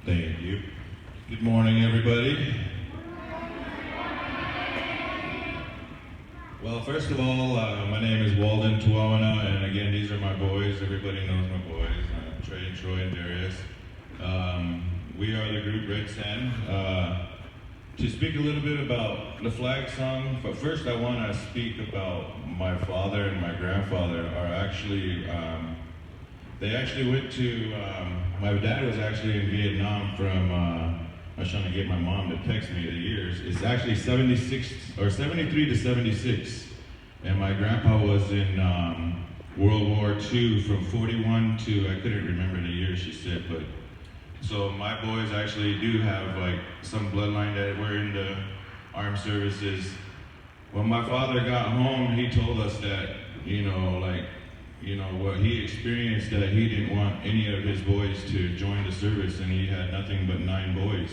Thank you. Good morning, everybody. Well, first of all, my name is Walden, Tewawina, and again, these are my boys. Everybody knows my boys, Trey, Troy, and Darius. We are the group Red Sand. To speak a little bit about the flag song, but first I want to speak about my father and my grandfather are actually, they actually went to, my dad was actually in Vietnam from, I was trying to get my mom to text me the years. It's actually 76, or 73 to 76. And my grandpa was in World War II from 41 to, I couldn't remember the year she said, but so my boys actually do have like some bloodline that were in the armed services. When my father got home, he told us that, what he experienced, that he didn't want any of his boys to join the service, and he had nothing but 9 boys.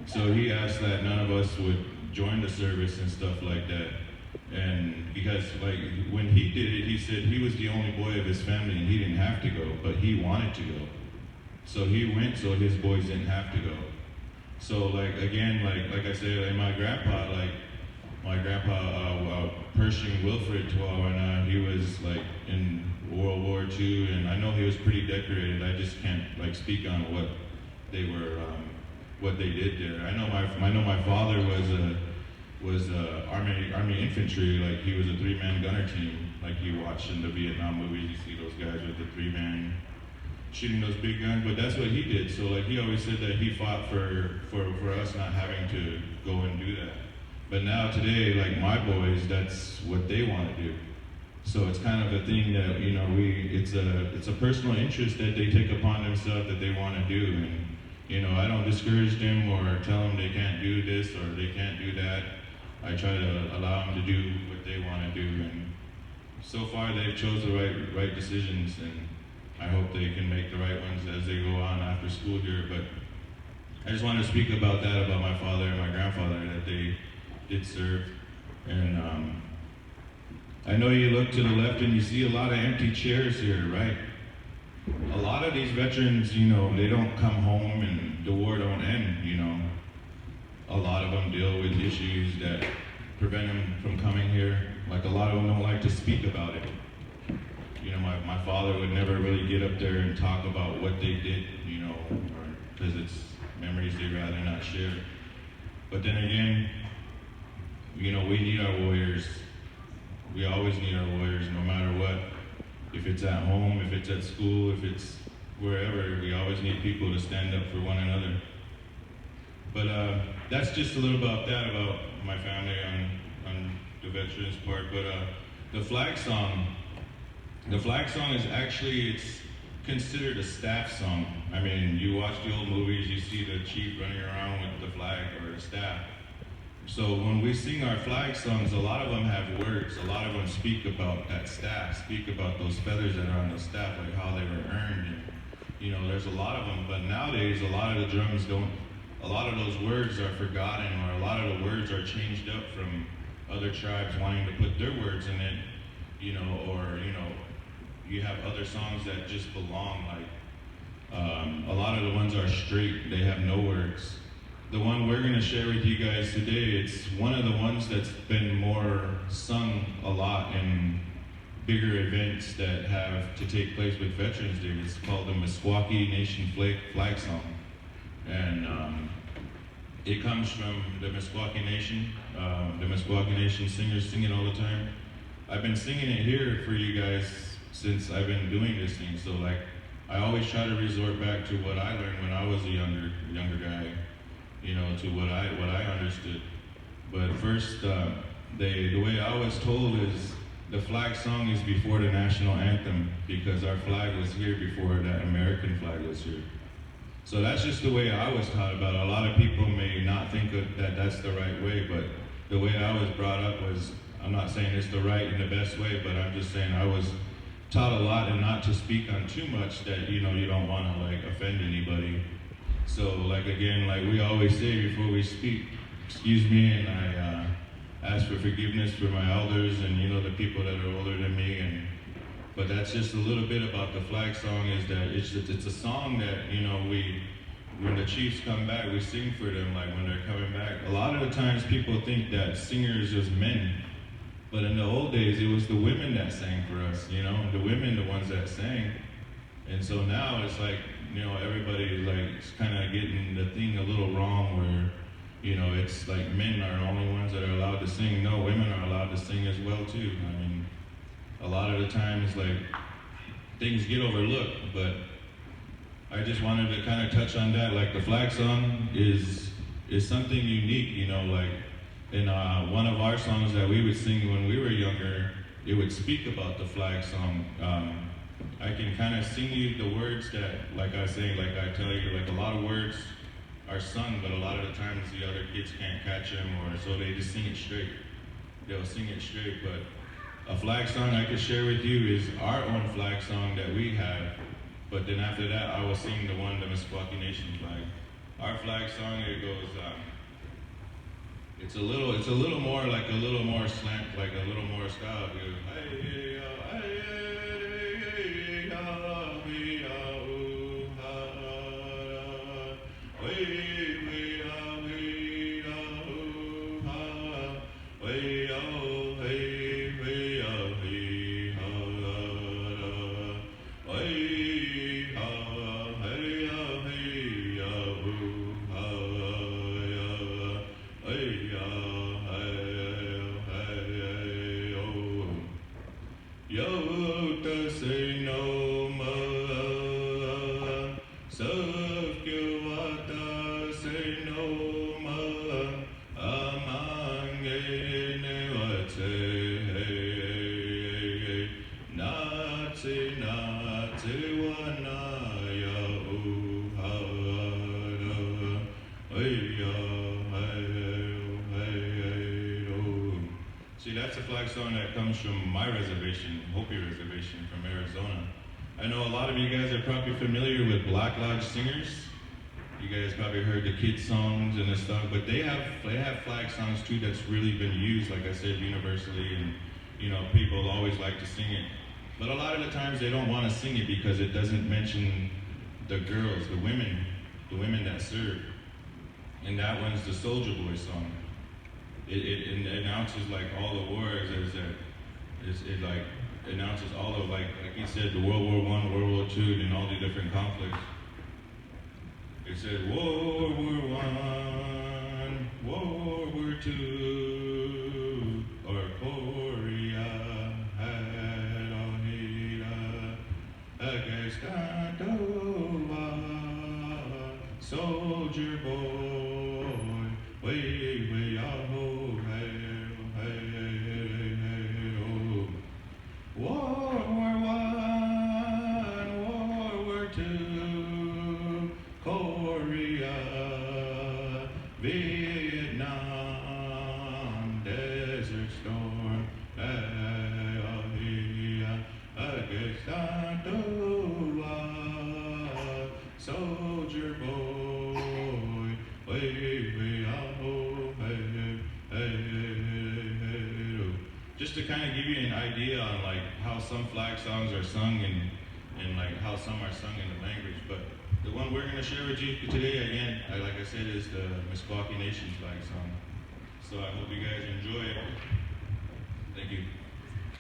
So he asked that none of us would join the service and stuff like that. And because like when he did it, he said he was the only boy of his family and he didn't have to go, but he wanted to go. So he went so his boys didn't have to go. So like again, like I said, like my grandpa, Pershing Wilfred Tewawina, he was like in World War II, and I know he was pretty decorated. I just can't like speak on what they were, what they did there. I know my father was Army infantry. Like he was a 3-man gunner team. Like you watch in the Vietnam movies, you see those guys with the 3-man shooting those big guns, but that's what he did. So like he always said that he fought for us not having to go and do that. But now today, like my boys, that's what they want to do. So it's kind of a thing that it's a personal interest that they take upon themselves that they want to do, and I don't discourage them or tell them they can't do this or they can't do that. I try to allow them to do what they want to do, and so far they've chose the right decisions, and I hope they can make the right ones as they go on after school here. But I just want to speak about that, about my father and my grandfather, that they did serve. And I know you look to the left and you see a lot of empty chairs here, right? A lot of these veterans, they don't come home and the war don't end, A lot of them deal with issues that prevent them from coming here. Like a lot of them don't like to speak about it. My father would never really get up there and talk about what they did, because it's memories they'd rather not share. But then again, we need our warriors. We always need our warriors, no matter what. If it's at home, if it's at school, if it's wherever, we always need people to stand up for one another. But that's just a little about that, about my family on the veterans part. But the flag song is actually, it's considered a staff song. I mean, you watch the old movies, you see the chief running around with the flag or the staff. So when we sing our flag songs, a lot of them have words. A lot of them speak about that staff, speak about those feathers that are on the staff, like how they were earned. And, there's a lot of them. But nowadays, a lot of the drums a lot of those words are forgotten, or a lot of the words are changed up from other tribes wanting to put their words in it, you have other songs that just belong, like a lot of the ones are straight, they have no words. The one we're going to share with you guys today, it's one of the ones that's been more sung a lot in bigger events that have to take place with Veterans Day. It's called the Meskwaki Nation Flag Song. And it comes from the Meskwaki Nation. The Meskwaki Nation singers sing it all the time. I've been singing it here for you guys since I've been doing this thing. So like, I always try to resort back to what I learned when I was a younger guy. To what I understood. But first, the way I was told is the flag song is before the national anthem, because our flag was here before that American flag was here. So that's just the way I was taught about it. A lot of people may not think that that's the right way, but the way I was brought up was, I'm not saying it's the right and the best way, but I'm just saying I was taught a lot and not to speak on too much that, you don't want to like offend anybody. So like again, like we always say before we speak, excuse me, and I ask for forgiveness for my elders and the people that are older than me. But that's just a little bit about the flag song, is that it's a song that when the Chiefs come back, we sing for them, like when they're coming back. A lot of the times people think that singers is men, but in the old days, it was the women that sang for us, you know, the women, the ones that sang. And so now it's like, you know, everybody like kind of getting the thing a little wrong where, you know, it's like men are the only ones that are allowed to sing. No, women are allowed to sing as well too. I mean, a lot of the times like things get overlooked, but I just wanted to kind of touch on that. Like the flag song is something unique, you know, like in one of our songs that we would sing when we were younger, it would speak about the flag song. I can kind of sing you the words that, like I say, like I tell you, like a lot of words are sung, but a lot of the times the other kids can't catch them, or so they just sing it straight. They'll sing it straight, but a flag song I could share with you is our own flag song that we have, but then after that I will sing the one, the Meskwaki Nation flag. Our flag song, it goes, it's a little more like a little more slant, like a little more style. It goes, hey, hey, hey, hey. See, that's a flag song that comes from my reservation, Hopi Reservation from Arizona. I know a lot of you guys are probably familiar with Black Lodge singers. You guys probably heard the kids songs and the stuff, but they have flag songs too that's really been used, like I said, universally, and you know, people always like to sing it. But a lot of the times they don't want to sing it because it doesn't mention the girls, the women that serve. And that one's the Soldier Boy song. It announces like all the wars. It like announces all of like he said, the World War I, World War II, and all the different conflicts. It said World War I, World War II, or Korea had Ohida, against Kandoa, soldier boy, way, oh, hey, oh. World War I, World War II, Korea, Vietnam, Desert Storm, against Kandoa, soldier boy, way, oh, hey, oh. Just to kind of give you an idea on like how some flag songs are sung and like how some are sung in the language. But the one we're going to share with you today, again, like I said, is the Meskwaki Nation flag song. So I hope you guys enjoy it. Thank you.